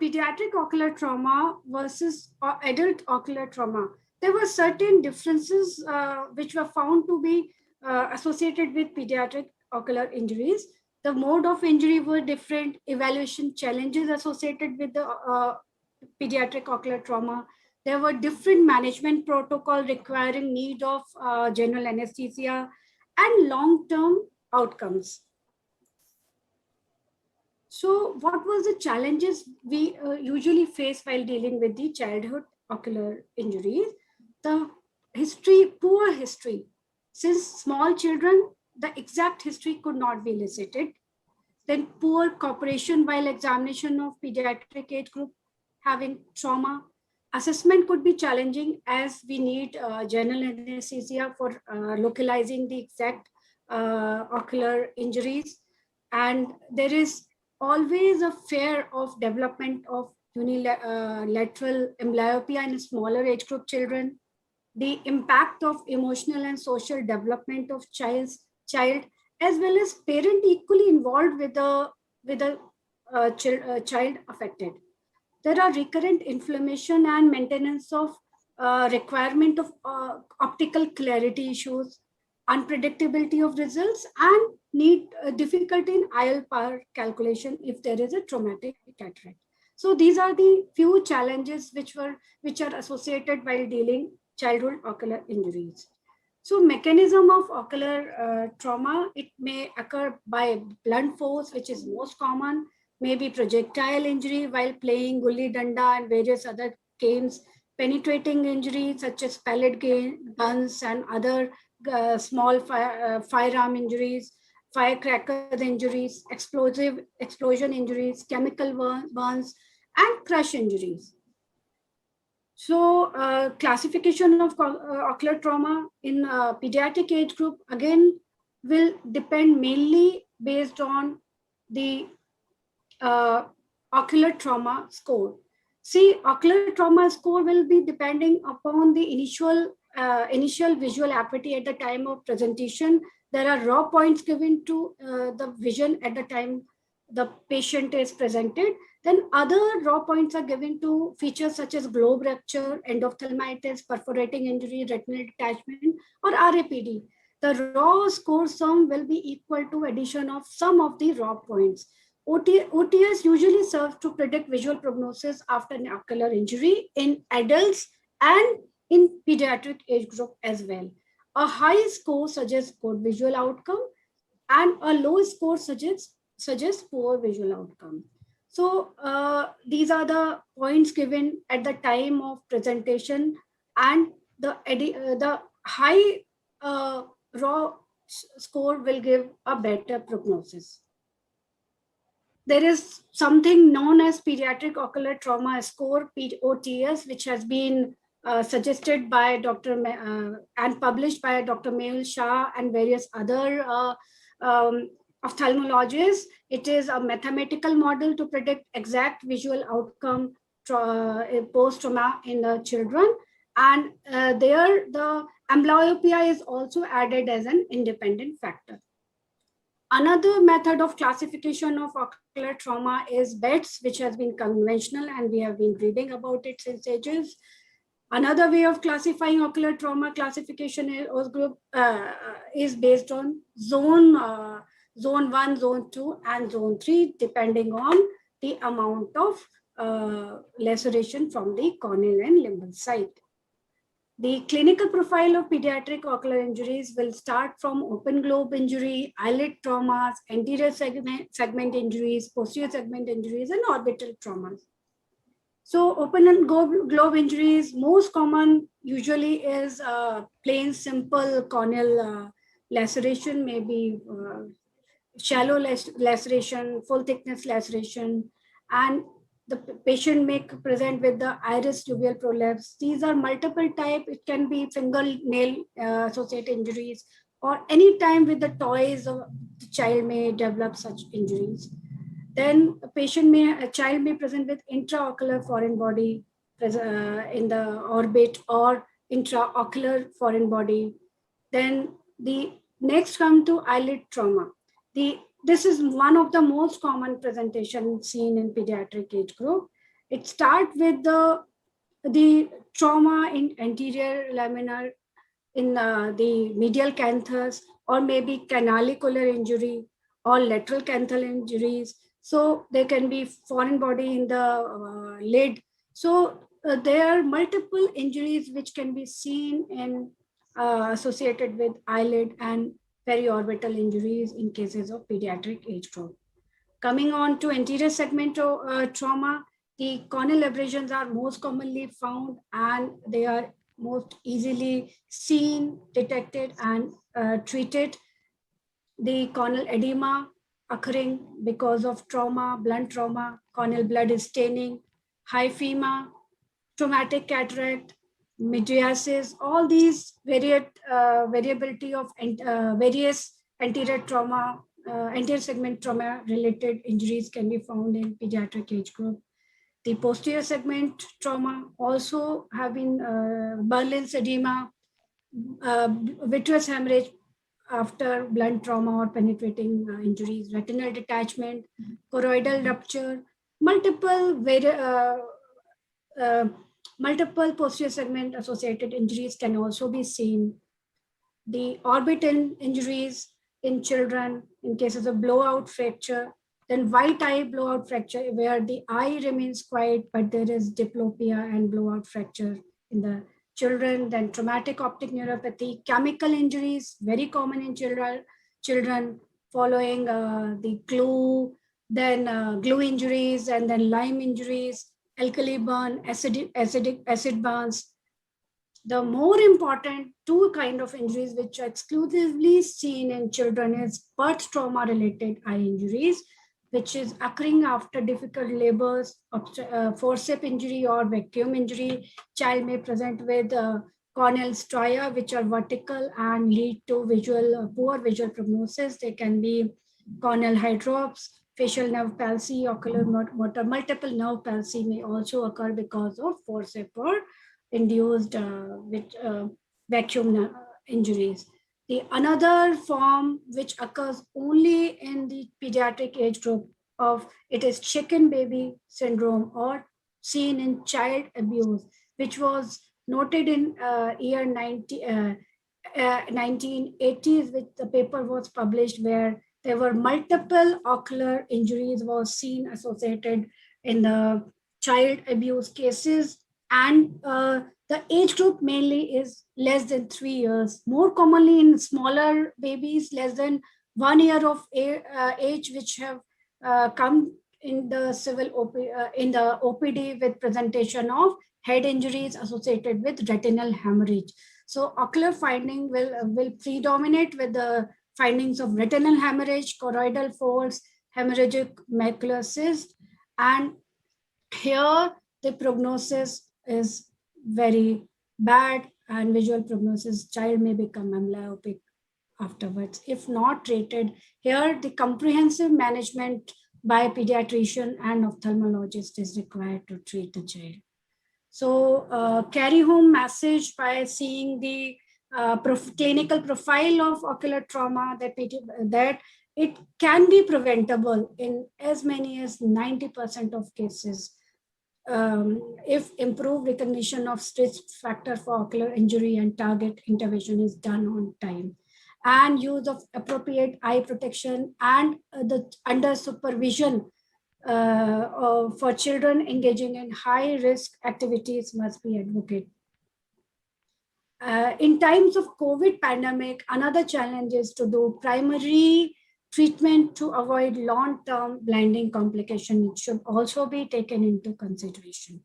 pediatric ocular trauma versus adult ocular trauma, there were certain differences which were found to be associated with pediatric ocular injuries. The mode of injury were different, evaluation challenges associated with the pediatric ocular trauma. There were different management protocol requiring need of general anesthesia and long-term outcomes. So what was the challenges we usually face while dealing with the childhood ocular injuries? The history, poor history. Since small children, the exact history could not be elicited. Then poor cooperation while examination of pediatric age group having trauma. Assessment could be challenging as we need general anesthesia for localizing the exact ocular injuries. And there is always a fear of development of unilateral amblyopia in smaller age group children, the impact of emotional and social development of child, as well as parent equally involved with the child affected. There are recurrent inflammation and maintenance of requirement of optical clarity issues, unpredictability of results, and need difficulty in IL power calculation if there is a traumatic cataract. So these are the few challenges which are associated while dealing childhood ocular injuries. So mechanism of ocular trauma, it may occur by blunt force, which is most common, maybe projectile injury while playing gulli danda and various other games, penetrating injuries such as pellet guns and other small firearm injuries, firecrackers injuries, explosion injuries, chemical burns, and crush injuries. So classification of ocular trauma in pediatric age group, again, will depend mainly based on the ocular trauma score. See, ocular trauma score will be depending upon the initial visual acuity at the time of presentation. There are raw points given to the vision at the time the patient is presented. Then other raw points are given to features such as globe rupture, endophthalmitis, perforating injury, retinal detachment, or RAPD. The raw score sum will be equal to addition of some of the raw points. OTS usually serves to predict visual prognosis after an ocular injury in adults and in pediatric age group as well. A high score suggests good visual outcome, and a low score suggests poor visual outcome. So these are the points given at the time of presentation, and the high raw score will give a better prognosis. There is something known as pediatric ocular trauma score, POTS, which has been suggested by Dr. and published by Dr. Mehul Shah and various other ophthalmologists. It is a mathematical model to predict exact visual outcome post-trauma in the children. And there the amblyopia is also added as an independent factor. Another method of classification of ocular trauma is BETS, which has been conventional, and we have been reading about it since ages. Another way of classifying ocular trauma classification is based on zone 1, zone 2, and zone 3, depending on the amount of laceration from the corneal and limbal site. The clinical profile of pediatric ocular injuries will start from open globe injury, eyelid traumas, anterior segment injuries, posterior segment injuries, and orbital traumas. So open and globe injuries, most common usually is plain simple corneal laceration, maybe shallow laceration, full thickness laceration, and the patient may present with the iris tubular prolapse. These are multiple type. It can be fingernail associated injuries, or any time with the toys, the child may develop such injuries. Then a child may present with intraocular foreign body in the orbit, or intraocular foreign body. Then the next come to eyelid trauma. The this is one of the most common presentations seen in pediatric age group. It starts with the trauma in anterior laminar in the medial canthus, or maybe canalicular injury or lateral canthal injuries. So there can be foreign body in the lid. So there are multiple injuries which can be seen in associated with eyelid and periorbital injuries in cases of pediatric age group. Coming on to anterior segment trauma, the corneal abrasions are most commonly found and they are most easily seen, detected, and treated. The corneal edema occurring because of trauma, blunt trauma, corneal blood staining, hyphema, traumatic cataract, mydriasis, all these variability of various anterior trauma, anterior segment trauma related injuries can be found in pediatric age group. The posterior segment trauma also have been Berlin's edema, vitreous hemorrhage after blunt trauma or penetrating injuries, retinal detachment, choroidal rupture, multiple uh, multiple posterior segment associated injuries can also be seen. The orbital injuries in children in cases of blowout fracture, then white eye blowout fracture where the eye remains quiet but there is diplopia and blowout fracture in the children, then traumatic optic neuropathy, chemical injuries, very common in children following the glue, then glue injuries, and then lime injuries, alkali burn, acid burns. The more important two kind of injuries which are exclusively seen in children is birth trauma related eye injuries, which is occurring after difficult labors, forceps injury or vacuum injury. Child may present with corneal stria, which are vertical and lead to poor visual prognosis. They can be corneal hydrops, facial nerve palsy, ocular motor, multiple nerve palsy may also occur because of forceps or induced with vacuum injuries. The another form which occurs only in the pediatric age group of it is chicken baby syndrome or seen in child abuse, which was noted in year 1980s, which the paper was published where there were multiple ocular injuries was seen associated in the child abuse cases, and the age group mainly is less than 3 years, more commonly in smaller babies less than 1 year of age, which have come in the in the OPD with presentation of head injuries associated with retinal hemorrhage. So ocular finding will predominate with the findings of retinal hemorrhage, choroidal folds, hemorrhagic macular cyst, and here the prognosis is very bad and visual prognosis, child may become amblyopic afterwards if not treated. Here the comprehensive management by a pediatrician and ophthalmologist is required to treat the child. So carry home message by seeing the clinical profile of ocular trauma that it can be preventable in as many as 90% of cases if improved recognition of stress factor for ocular injury and target intervention is done on time, and use of appropriate eye protection and the under supervision for children engaging in high risk activities must be advocated. In times of COVID pandemic, another challenge is to do primary treatment to avoid long-term blinding complication. It should also be taken into consideration.